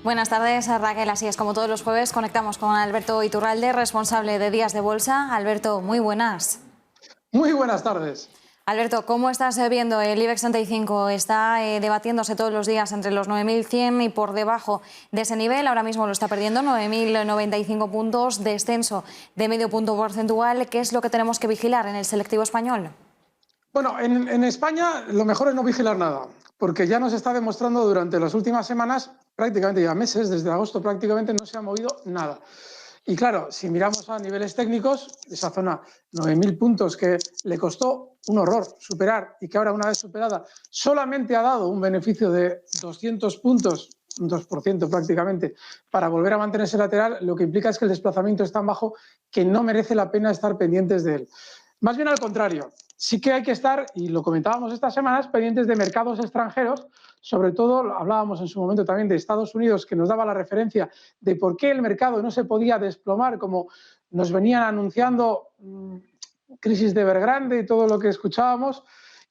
Buenas tardes, Raquel. Así es, como todos los jueves, conectamos con Alberto Iturralde, responsable de Días de Bolsa. Alberto, muy buenas. Muy buenas tardes. Alberto, ¿cómo estás viendo el IBEX 35? Está debatiéndose todos los días entre los 9.100 y por debajo de ese nivel. Ahora mismo lo está perdiendo, 9.095 puntos, descenso de medio punto porcentual. ¿Qué es lo que tenemos que vigilar en el selectivo español? Bueno, en España lo mejor es no vigilar nada, porque ya nos está demostrando durante las últimas semanas, prácticamente ya meses, desde agosto prácticamente no se ha movido nada. Y claro, si miramos a niveles técnicos, esa zona 9.000 puntos que le costó un horror superar y que ahora una vez superada solamente ha dado un beneficio de 200 puntos, un 2% prácticamente, para volver a mantenerse lateral, lo que implica es que el desplazamiento es tan bajo que no merece la pena estar pendientes de él. Más bien al contrario, sí que hay que estar, y lo comentábamos estas semanas, pendientes de mercados extranjeros, sobre todo hablábamos en su momento también de Estados Unidos, que nos daba la referencia de por qué el mercado no se podía desplomar, como nos venían anunciando crisis de Evergrande y todo lo que escuchábamos,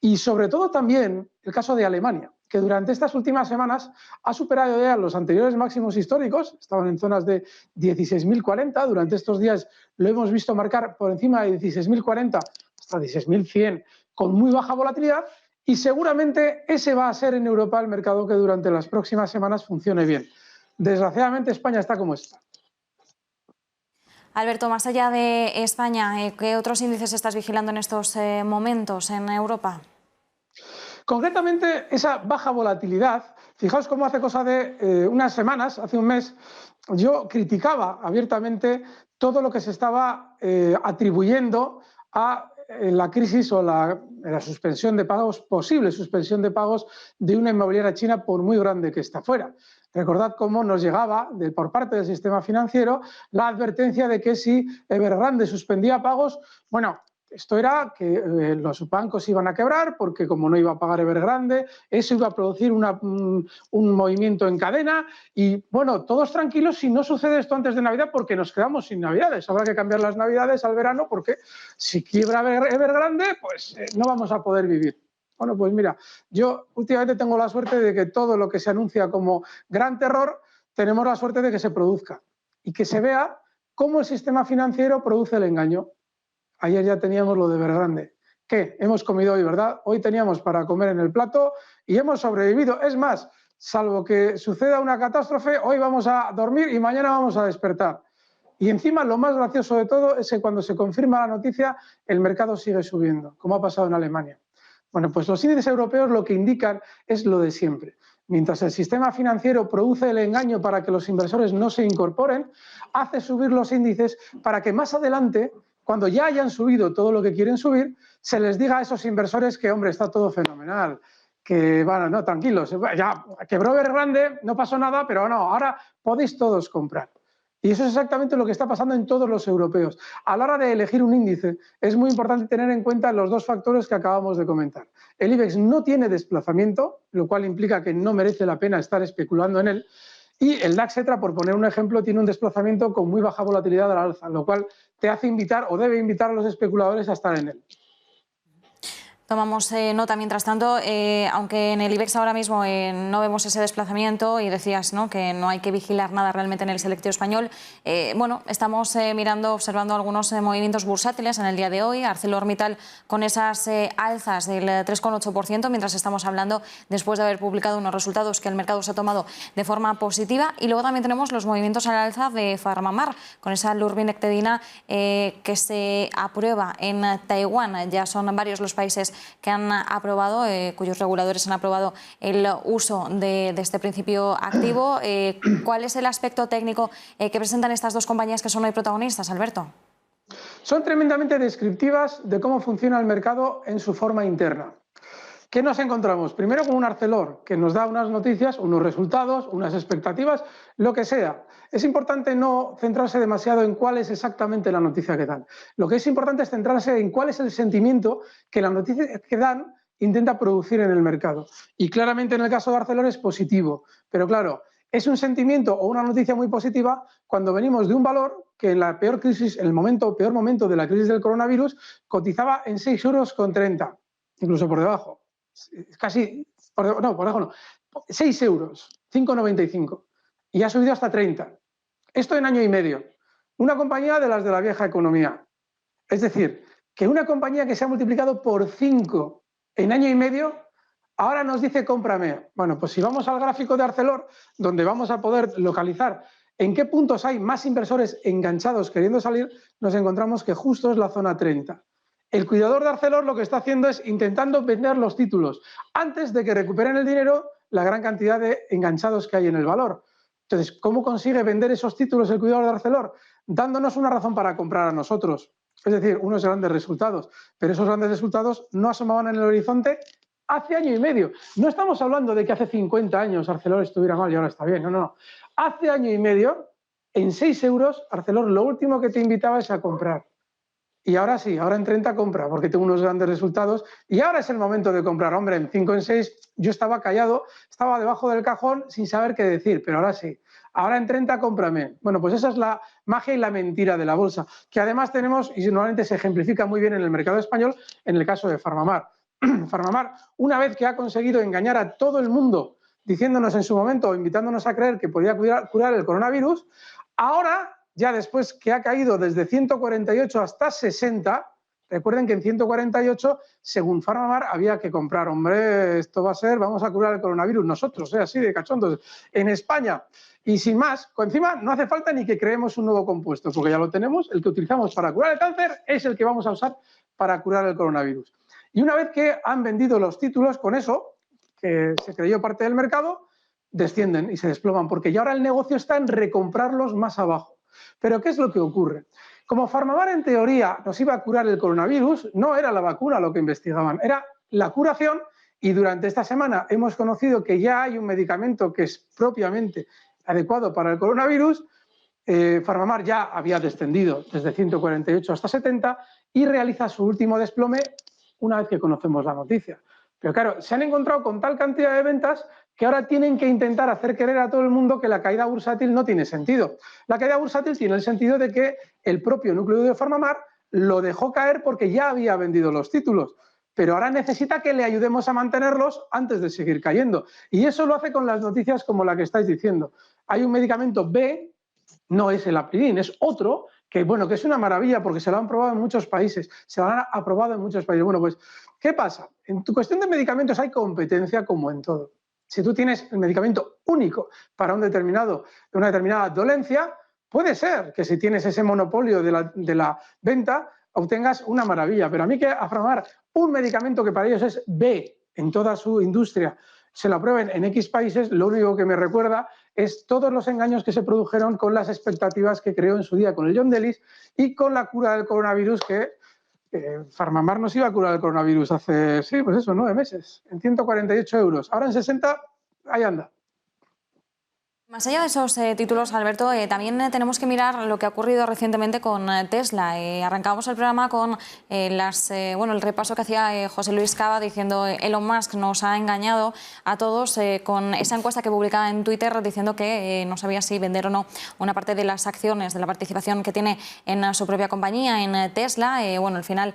y sobre todo también el caso de Alemania, que durante estas últimas semanas ha superado ya los anteriores máximos históricos, estaban en zonas de 16.040, durante estos días lo hemos visto marcar por encima de 16.040 hasta 16.100 con muy baja volatilidad, y seguramente ese va a ser en Europa el mercado que durante las próximas semanas funcione bien. Desgraciadamente España está como está. Alberto, más allá de España, ¿qué otros índices estás vigilando en estos momentos en Europa? Concretamente, esa baja volatilidad, fijaos cómo hace cosa de unas semanas, hace un mes, yo criticaba abiertamente todo lo que se estaba atribuyendo a la crisis o la suspensión de pagos, posible suspensión de pagos de una inmobiliaria china, por muy grande que está fuera. Recordad cómo nos llegaba por parte del sistema financiero la advertencia de que si Evergrande suspendía pagos, bueno, esto era que los bancos iban a quebrar porque como no iba a pagar Evergrande, eso iba a producir un movimiento en cadena y bueno, todos tranquilos si no sucede esto antes de Navidad porque nos quedamos sin Navidades. Habrá que cambiar las Navidades al verano porque si quiebra Evergrande, pues no vamos a poder vivir. Bueno, pues mira, yo últimamente tengo la suerte de que todo lo que se anuncia como gran terror, tenemos la suerte de que se produzca y que se vea cómo el sistema financiero produce el engaño. Ayer ya teníamos lo de Evergrande. ¿Qué? Hemos comido hoy, ¿verdad? Hoy teníamos para comer en el plato y hemos sobrevivido. Es más, salvo que suceda una catástrofe, hoy vamos a dormir y mañana vamos a despertar. Y encima lo más gracioso de todo es que cuando se confirma la noticia, el mercado sigue subiendo, como ha pasado en Alemania. Bueno, pues los índices europeos lo que indican es lo de siempre. Mientras el sistema financiero produce el engaño para que los inversores no se incorporen, hace subir los índices para que más adelante, cuando ya hayan subido todo lo que quieren subir, se les diga a esos inversores que, hombre, está todo fenomenal, que, bueno, no, tranquilos, ya quebró Evergrande, no pasó nada, pero no, ahora podéis todos comprar. Y eso es exactamente lo que está pasando en todos los europeos. A la hora de elegir un índice, es muy importante tener en cuenta los dos factores que acabamos de comentar. El IBEX no tiene desplazamiento, lo cual implica que no merece la pena estar especulando en él. Y el DAX ETRA, por poner un ejemplo, tiene un desplazamiento con muy baja volatilidad a la alza, lo cual te hace invitar o debe invitar a los especuladores a estar en él. Tomamos nota, mientras tanto, aunque en el IBEX ahora mismo no vemos ese desplazamiento y decías, ¿no?, que no hay que vigilar nada realmente en el selectivo español, bueno, estamos observando algunos movimientos bursátiles en el día de hoy. ArcelorMittal con esas alzas del 3,8%, mientras estamos hablando después de haber publicado unos resultados que el mercado se ha tomado de forma positiva. Y luego también tenemos los movimientos al alza de PharmaMar, con esa lurbinectedina que se aprueba en Taiwán. Ya son varios los países que han aprobado, cuyos reguladores han aprobado el uso de este principio activo. ¿Cuál es el aspecto técnico que presentan estas dos compañías que son hoy protagonistas, Alberto? Son tremendamente descriptivas de cómo funciona el mercado en su forma interna. ¿Qué nos encontramos? Primero con un Arcelor que nos da unas noticias, unos resultados, unas expectativas, lo que sea. Es importante no centrarse demasiado en cuál es exactamente la noticia que dan. Lo que es importante es centrarse en cuál es el sentimiento que la noticia que dan intenta producir en el mercado. Y claramente en el caso de Arcelor es positivo. Pero claro, es un sentimiento o una noticia muy positiva cuando venimos de un valor que en la peor crisis, en el peor momento de la crisis del coronavirus, cotizaba en 6,30 €, incluso por debajo. Casi, no, por debajo no, 6 €, 5,95. y ha subido hasta 30. Esto en año y medio. Una compañía de las de la vieja economía. Es decir, que una compañía que se ha multiplicado por 5 en año y medio, ahora nos dice cómprame. Bueno, pues si vamos al gráfico de Arcelor, donde vamos a poder localizar en qué puntos hay más inversores enganchados queriendo salir, nos encontramos que justo es la zona 30. El cuidador de Arcelor lo que está haciendo es intentando vender los títulos antes de que recuperen el dinero la gran cantidad de enganchados que hay en el valor. Entonces, ¿cómo consigue vender esos títulos el cuidador de Arcelor? Dándonos una razón para comprar a nosotros. Es decir, unos grandes resultados. Pero esos grandes resultados no asomaban en el horizonte hace año y medio. No estamos hablando de que hace 50 años Arcelor estuviera mal y ahora está bien. No, no. Hace año y medio, en 6 euros, Arcelor lo último que te invitaba es a comprar. Y ahora sí, ahora en 30 compra, porque tengo unos grandes resultados. Y ahora es el momento de comprar. Hombre, en 5, en 6, yo estaba callado, estaba debajo del cajón sin saber qué decir, pero ahora sí. Ahora en 30 cómprame. Bueno, pues esa es la magia y la mentira de la bolsa, que además tenemos, y normalmente se ejemplifica muy bien en el mercado español, en el caso de Farmamar. Farmamar, una vez que ha conseguido engañar a todo el mundo, diciéndonos en su momento, invitándonos a creer que podía curar el coronavirus, ahora, ya después que ha caído desde 148 hasta 60, recuerden que en 148, según Farmamar, había que comprar. Hombre, esto va a ser, vamos a curar el coronavirus nosotros, así de cachondos, en España. Y sin más, encima no hace falta ni que creemos un nuevo compuesto, porque ya lo tenemos, el que utilizamos para curar el cáncer es el que vamos a usar para curar el coronavirus. Y una vez que han vendido los títulos con eso, que se creyó parte del mercado, descienden y se desploman, porque ya ahora el negocio está en recomprarlos más abajo. Pero ¿qué es lo que ocurre? Como Farmamar en teoría nos iba a curar el coronavirus, no era la vacuna lo que investigaban, era la curación, y durante esta semana hemos conocido que ya hay un medicamento que es propiamente adecuado para el coronavirus. Farmamar ya había descendido desde 148 hasta 70 y realiza su último desplome una vez que conocemos la noticia. Pero claro, se han encontrado con tal cantidad de ventas que ahora tienen que intentar hacer creer a todo el mundo que la caída bursátil no tiene sentido. La caída bursátil tiene el sentido de que el propio núcleo de Farmamar lo dejó caer porque ya había vendido los títulos, pero ahora necesita que le ayudemos a mantenerlos antes de seguir cayendo. Y eso lo hace con las noticias como la que estáis diciendo. Hay un medicamento B, no es el Apridin, es otro, que bueno, que es una maravilla porque se lo han probado en muchos países, se lo han aprobado en muchos países. Bueno, pues, ¿qué pasa? En tu cuestión de medicamentos hay competencia como en todo. Si tú tienes el medicamento único para una determinada dolencia, puede ser que si tienes ese monopolio de la venta, obtengas una maravilla. Pero a mí que afirmar un medicamento que para ellos es B en toda su industria, se lo aprueben en X países, lo único que me recuerda es todos los engaños que se produjeron con las expectativas que creó en su día con el John Delis y con la cura del coronavirus que Farmamar nos iba a curar el coronavirus hace, sí, pues eso, 9 meses, en 148 euros. Ahora en 60, ahí anda. Más allá de esos títulos, Alberto, también tenemos que mirar lo que ha ocurrido recientemente con Tesla. Arrancábamos el programa con el repaso que hacía José Luis Cava diciendo Elon Musk nos ha engañado a todos con esa encuesta que publicaba en Twitter diciendo que no sabía si vender o no una parte de las acciones, de la participación que tiene en su propia compañía, en Tesla. Al final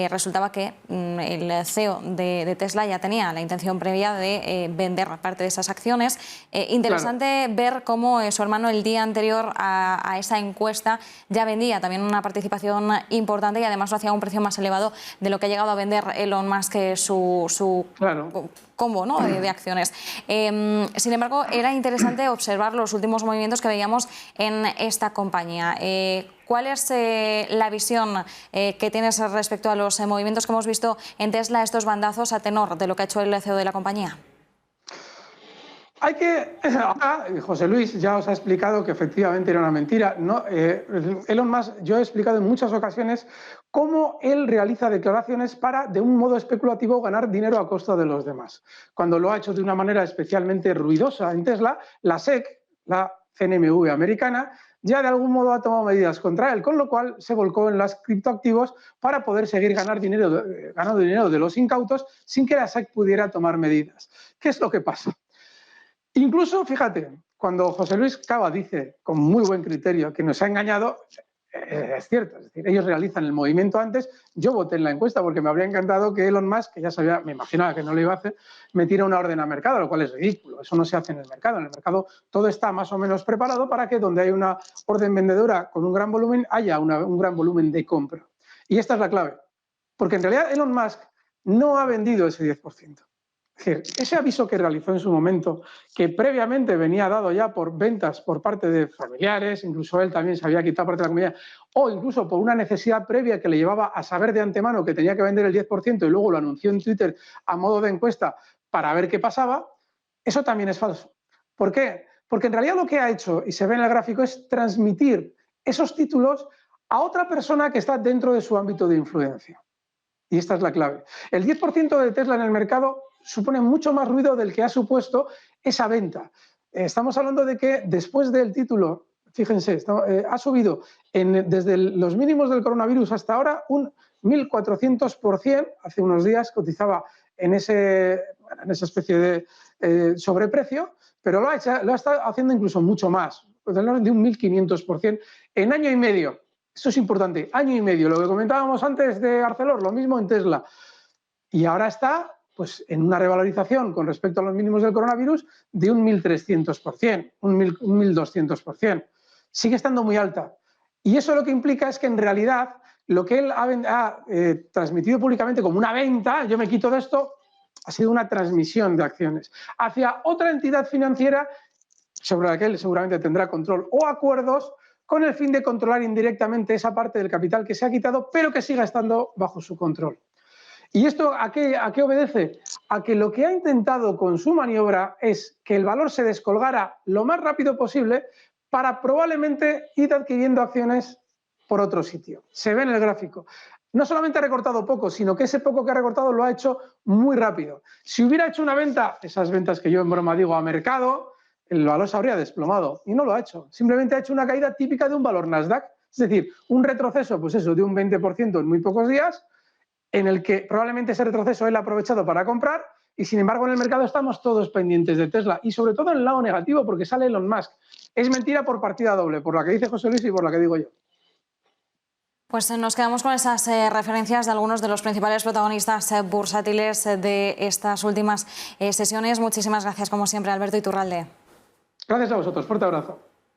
resultaba que el CEO de Tesla ya tenía la intención previa de vender parte de esas acciones. Interesante ver cómo su hermano el día anterior a esa encuesta ya vendía también una participación importante y además lo hacía a un precio más elevado de lo que ha llegado a vender Elon Musk su combo, ¿no?, de acciones. Sin embargo, era interesante observar los últimos movimientos que veíamos en esta compañía. ¿Cuál es la visión que tienes respecto a los movimientos que hemos visto en Tesla, estos bandazos a tenor de lo que ha hecho el CEO de la compañía? José Luis ya os ha explicado que efectivamente era una mentira. No, Elon Musk, yo he explicado en muchas ocasiones cómo él realiza declaraciones para, de un modo especulativo, ganar dinero a costa de los demás. Cuando lo ha hecho de una manera especialmente ruidosa en Tesla, la SEC, la CNMV americana, ya de algún modo ha tomado medidas contra él, con lo cual se volcó en los criptoactivos para poder seguir ganando dinero de los incautos sin que la SEC pudiera tomar medidas. ¿Qué es lo que pasa? Incluso, fíjate, cuando José Luis Cava dice, con muy buen criterio, que nos ha engañado, es cierto, es decir, ellos realizan el movimiento antes. Yo voté en la encuesta porque me habría encantado que Elon Musk, que ya sabía, me imaginaba que no lo iba a hacer, metiera una orden a mercado, lo cual es ridículo. Eso no se hace en el mercado. En el mercado todo está más o menos preparado para que donde hay una orden vendedora con un gran volumen haya un gran volumen de compra. Y esta es la clave, porque en realidad Elon Musk no ha vendido ese 10%. Es decir, ese aviso que realizó en su momento, que previamente venía dado ya por ventas por parte de familiares, incluso él también se había quitado parte de la comunidad, o incluso por una necesidad previa que le llevaba a saber de antemano que tenía que vender el 10% y luego lo anunció en Twitter a modo de encuesta para ver qué pasaba, eso también es falso. ¿Por qué? Porque en realidad lo que ha hecho, y se ve en el gráfico, es transmitir esos títulos a otra persona que está dentro de su ámbito de influencia. Y esta es la clave. El 10% de Tesla en el mercado supone mucho más ruido del que ha supuesto esa venta. Estamos hablando de que después del título, fíjense, ha subido desde los mínimos del coronavirus hasta ahora un 1.400%. Hace unos días cotizaba en esa especie de sobreprecio, pero lo ha estado haciendo incluso mucho más, de un 1.500% en año y medio. Esto es importante, año y medio. Lo que comentábamos antes de Arcelor, lo mismo en Tesla. Y ahora está pues, en una revalorización con respecto a los mínimos del coronavirus de un 1.300%, un 1.200%. Sigue estando muy alta. Y eso lo que implica es que en realidad lo que él ha transmitido públicamente como una venta, yo me quito de esto, ha sido una transmisión de acciones hacia otra entidad financiera sobre la que él seguramente tendrá control o acuerdos con el fin de controlar indirectamente esa parte del capital que se ha quitado, pero que siga estando bajo su control. ¿Y esto a qué obedece? A que lo que ha intentado con su maniobra es que el valor se descolgara lo más rápido posible para probablemente ir adquiriendo acciones por otro sitio. Se ve en el gráfico. No solamente ha recortado poco, sino que ese poco que ha recortado lo ha hecho muy rápido. Si hubiera hecho una venta, esas ventas que yo en broma digo a mercado, el valor se habría desplomado y no lo ha hecho. Simplemente ha hecho una caída típica de un valor Nasdaq, es decir, un retroceso, pues eso, de un 20% en muy pocos días, en el que probablemente ese retroceso él ha aprovechado para comprar y sin embargo en el mercado estamos todos pendientes de Tesla y sobre todo en el lado negativo porque sale Elon Musk. Es mentira por partida doble, por la que dice José Luis y por la que digo yo. Pues nos quedamos con esas referencias de algunos de los principales protagonistas bursátiles de estas últimas sesiones. Muchísimas gracias, como siempre, Alberto Iturralde. Gracias a vosotros. Fuerte abrazo.